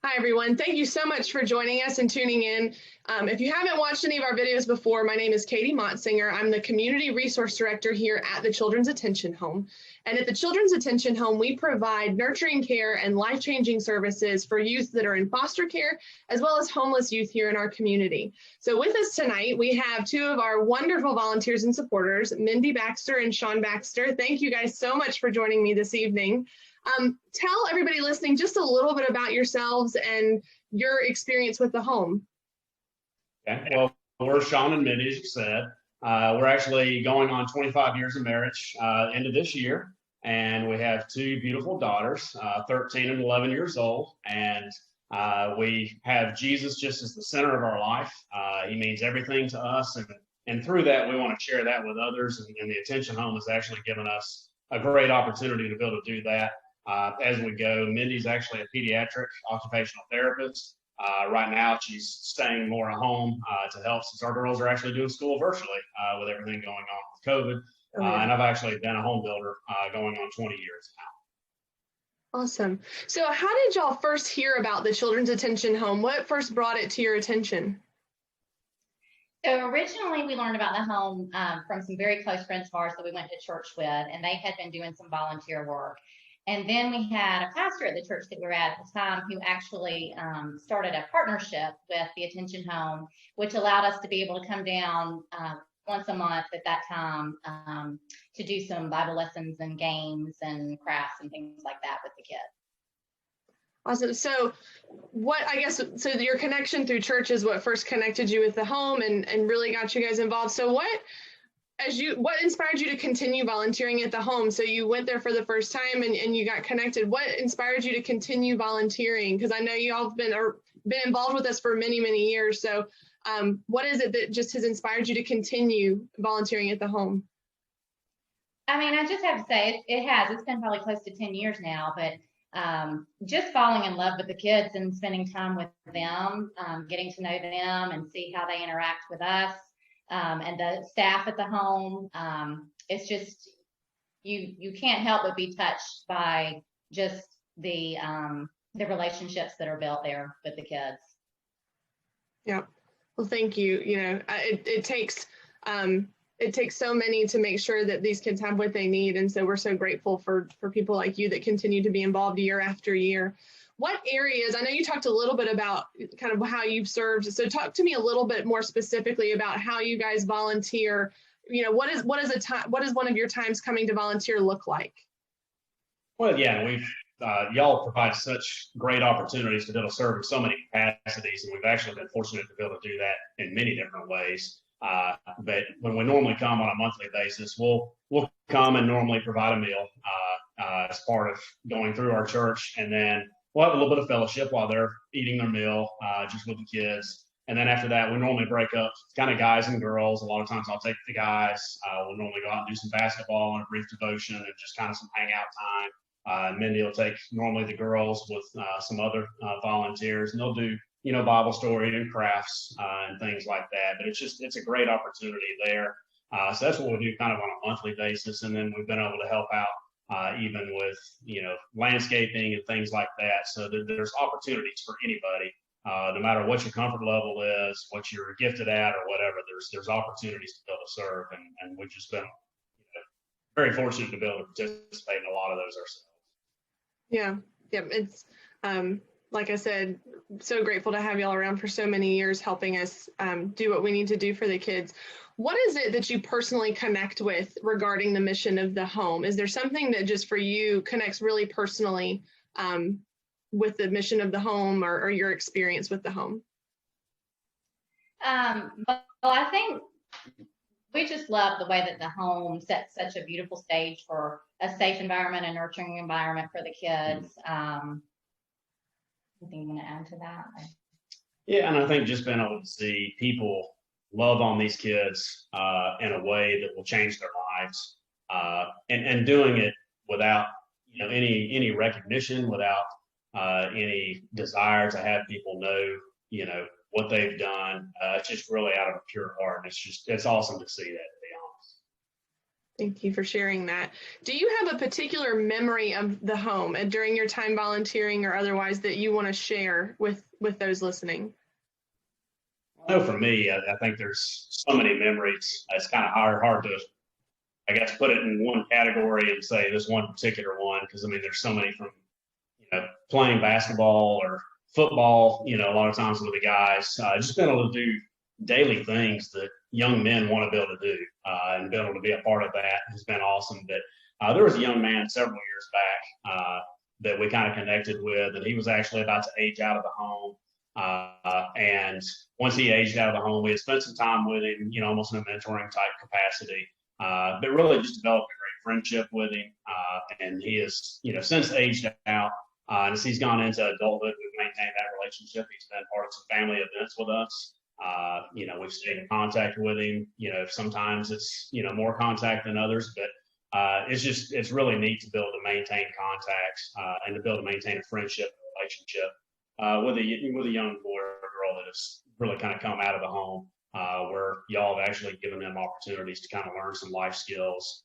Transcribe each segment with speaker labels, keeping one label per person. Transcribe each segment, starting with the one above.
Speaker 1: Hi, everyone. Thank you so much for joining us and tuning in. If you haven't watched any of our videos before, my name is Katie Motzinger. I'm the Community Resource Director here at the Children's Attention Home. And at the Children's Attention Home, we provide nurturing care and life-changing services for youth that are in foster care, as well as homeless youth here in our community. So with us tonight, we have two of our wonderful volunteers and supporters, Mendy Baxter and Sean Baxter. Thank you guys so much for joining me this evening. Tell everybody listening just a little bit about yourselves and your experience with the home.
Speaker 2: Okay, well, we're Sean and Mendy, as you said. We're actually going on 25 years of marriage end of this year, and we have two beautiful daughters, 13 and 11 years old, and we have Jesus just as the center of our life. He means everything to us, and through that, we want to share that with others, and the Attention Home has actually given us a great opportunity to be able to do that. As we go, Mendy's actually a pediatric occupational therapist. Right now, she's staying more at home to help since our girls are actually doing school virtually with everything going on with COVID. And I've actually been a home builder going on 20 years now.
Speaker 1: Awesome. So how did y'all first hear about the Children's Attention Home? What first brought it to your attention?
Speaker 3: So originally we learned about the home from some very close friends of ours that we went to church with, and they had been doing some volunteer work. And then we had a pastor at the church that we were at the time who actually started a partnership with the Attention Home, which allowed us to be able to come down once a month at that time to do some Bible lessons and games and crafts and things like that with the kids.
Speaker 1: Awesome. So so your connection through church is what first connected you with the home and really got you guys involved. So what inspired you to continue volunteering at the home? So you went there for the first time and you got connected. What inspired you to continue volunteering? Because I know you all have been involved with us for many, many years. So what is it that just has inspired you to continue volunteering at the home?
Speaker 3: I mean, I just have to say it's been probably close to 10 years now, but just falling in love with the kids and spending time with them, getting to know them and see how they interact with us. And the staff at the home, it's just, you can't help but be touched by just the relationships that are built there with the kids.
Speaker 1: Yeah. Well, thank you. You know, it takes so many to make sure that these kids have what they need. And so we're so grateful for people like you that continue to be involved year after year. What areas, I know you talked a little bit about kind of how you've served. So talk to me a little bit more specifically about how you guys volunteer. You know, what is one of your times coming to volunteer look like?
Speaker 2: Well, yeah, y'all provide such great opportunities to be able to serve in so many capacities, and we've actually been fortunate to be able to do that in many different ways. But when we normally come on a monthly basis, we'll come and normally provide a meal as part of going through our church, and then we'll have a little bit of fellowship while they're eating their meal, just with the kids. And then after that, we normally break up kind of guys and girls. A lot of times I'll take the guys. We'll normally go out and do some basketball and a brief devotion and just kind of some hangout time. Mendy will take normally the girls with some other volunteers, and they'll do, Bible story and crafts and things like that. But it's a great opportunity there. So that's what we do kind of on a monthly basis. And then we've been able to help out even with, landscaping and things like that. So there's opportunities for anybody, no matter what your comfort level is, what you're gifted at or whatever, there's opportunities to be able to serve. And we've just been very fortunate to be able to participate in a lot of those ourselves.
Speaker 1: Yeah. It's, like I said, so grateful to have y'all around for so many years, helping us do what we need to do for the kids. What is it that you personally connect with regarding the mission of the home? Is there something that just for you connects really personally with the mission of the home or your experience with the home?
Speaker 3: Well, I think we just love the way that the home sets such a beautiful stage for a safe environment, a nurturing environment for the kids. Anything you want to add to that?
Speaker 2: Yeah, and I think just being able to see people love on these kids in a way that will change their lives, and doing it without any recognition, without any desire to have people know what they've done. It's just really out of a pure heart. And it's awesome to see that, to be honest.
Speaker 1: Thank you for sharing that. Do you have a particular memory of the home during your time volunteering or otherwise that you want to share with those listening?
Speaker 2: I know for me, I think there's so many memories. It's kind of hard to, I guess, put it in one category and say this one particular one, because I mean, there's so many from, playing basketball or football, a lot of times with the guys, just being able to do daily things that young men want to be able to do, and be able to be a part of that has been awesome. But there was a young man several years back that we kind of connected with, and he was actually about to age out of the home. And once he aged out of the home, we had spent some time with him, almost in a mentoring type capacity, but really just developed a great friendship with him. And he has, since aged out, and as he's gone into adulthood, we've maintained that relationship. He's been part of some family events with us. We've stayed in contact with him. Sometimes it's, more contact than others, but it's really neat to be able to maintain contacts, and to be able to maintain a friendship and relationship with a young boy or girl that has really kind of come out of the home, where y'all have actually given them opportunities to kind of learn some life skills.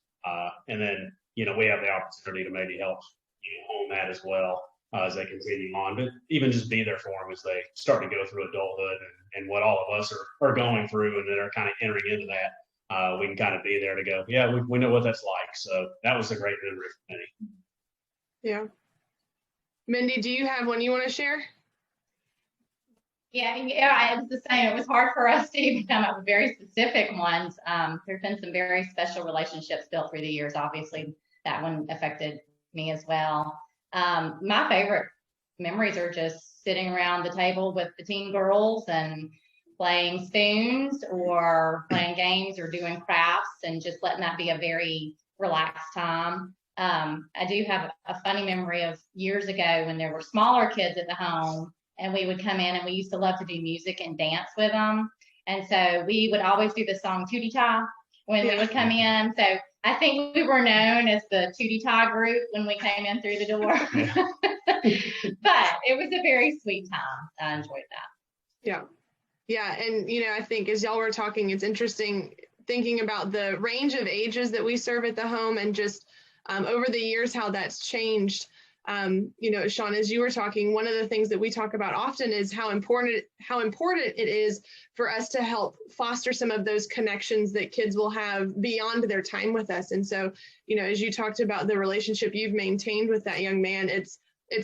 Speaker 2: And then, we have the opportunity to maybe help hone that as well, as they continue on, but even just be there for them as they start to go through adulthood and what all of us are going through, and that are kind of entering into that. We can kind of be there to go, yeah, we know what that's like. So that was a great memory for me.
Speaker 1: Yeah. Mendy, do you have one you want to share?
Speaker 3: Yeah, it was the same. It was hard for us to even come up with very specific ones. There've been some very special relationships built through the years. Obviously, that one affected me as well. My favorite memories are just sitting around the table with the teen girls and playing spoons or playing games or doing crafts, and just letting that be a very relaxed time. I do have a funny memory of years ago when there were smaller kids at the home, and we would come in, and we used to love to do music and dance with them. And so we would always do the song Tootie Tie when we would come in. So I think we were known as the Tootie Tie group when we came in through the door. But it was a very sweet time. I enjoyed that.
Speaker 1: Yeah. Yeah. And, I think as y'all were talking, it's interesting thinking about the range of ages that we serve at the home, and just over the years, how that's changed. Sean, as you were talking, one of the things that we talk about often is how important it is for us to help foster some of those connections that kids will have beyond their time with us. And so, as you talked about the relationship you've maintained with that young man, it's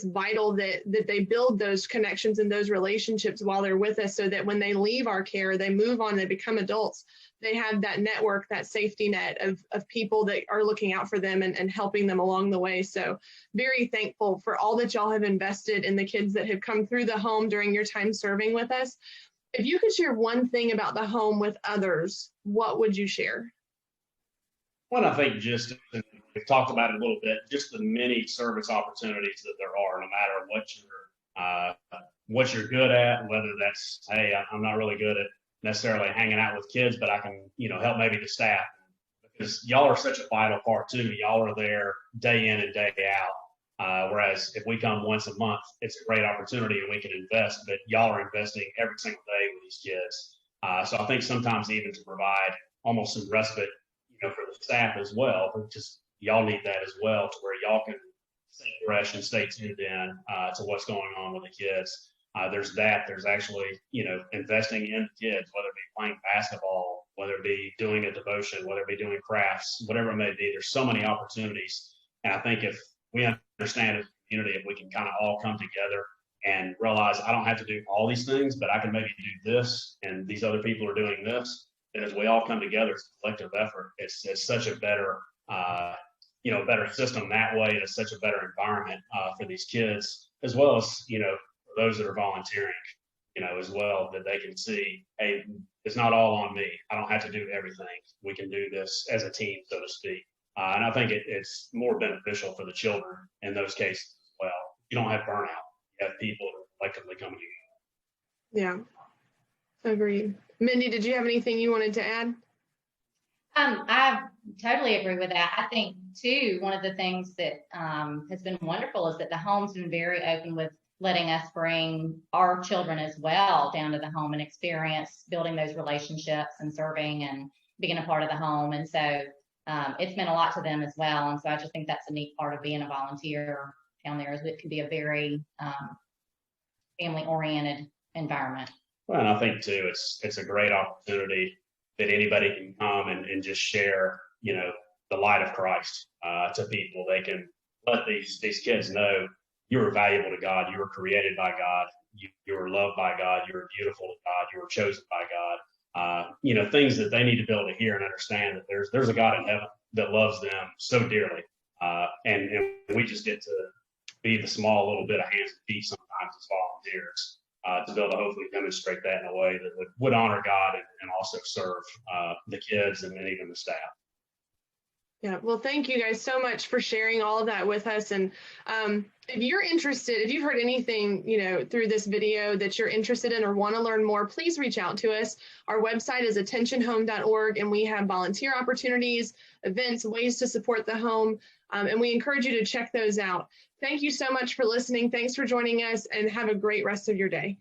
Speaker 1: vital that they build those connections and those relationships while they're with us, so that when they leave our care, they move on, they become adults, they have that network, that safety net of people that are looking out for them and helping them along the way. So very thankful for all that y'all have invested in the kids that have come through the home during your time serving with us. If you could share one thing about the home with others, what would you share?
Speaker 2: Well, I think we've talked about it a little bit, just the many service opportunities that there are, no matter what you're good at, whether that's, hey, I'm not really good at necessarily hanging out with kids, but I can, help maybe the staff, because y'all are such a vital part too. Y'all are there day in and day out. Whereas if we come once a month, it's a great opportunity and we can invest, but y'all are investing every single day with these kids. So I think sometimes even to provide almost some respite, for the staff as well, just y'all need that as well, to where y'all can stay fresh and stay tuned in to what's going on with the kids. There's actually, investing in the kids, whether it be playing basketball, whether it be doing a devotion, whether it be doing crafts, whatever it may be. There's so many opportunities. And I think if we understand as a community, if we can kind of all come together and realize I don't have to do all these things, but I can maybe do this, and these other people are doing this, and as we all come together, it's a collective effort. It's such a better, better system that way. It's such a better environment for these kids, as well as, for those that are volunteering, as well, that they can see, hey, it's not all on me. I don't have to do everything. We can do this as a team, so to speak. And I think it's more beneficial for the children in those cases as well. You don't have burnout. You have people collectively coming together.
Speaker 1: Yeah, agreed. Mendy, did you have anything you wanted to add?
Speaker 3: I totally agree with that. I think too, one of the things that has been wonderful is that the home's been very open with letting us bring our children as well down to the home and experience building those relationships and serving and being a part of the home. And so it's meant a lot to them as well. And so I just think that's a neat part of being a volunteer down there, is it can be a very family-oriented environment.
Speaker 2: Well, and I think too, it's a great opportunity that anybody can come and just share, the light of Christ to people. They can let these kids know you are valuable to God. You were created by God. You were loved by God. You were beautiful to God. You were chosen by God. Things that they need to be able to hear and understand that there's a God in heaven that loves them so dearly. And we just get to be the small little bit of hands and feet sometimes as volunteers to be able to hopefully demonstrate that in a way that would honor God and also serve the kids and then even the staff.
Speaker 1: Yeah, well, thank you guys so much for sharing all of that with us. And if you're interested, if you've heard anything, through this video that you're interested in or want to learn more, please reach out to us. Our website is attentionhome.org, and we have volunteer opportunities, events, ways to support the home, and we encourage you to check those out. Thank you so much for listening. Thanks for joining us, and have a great rest of your day.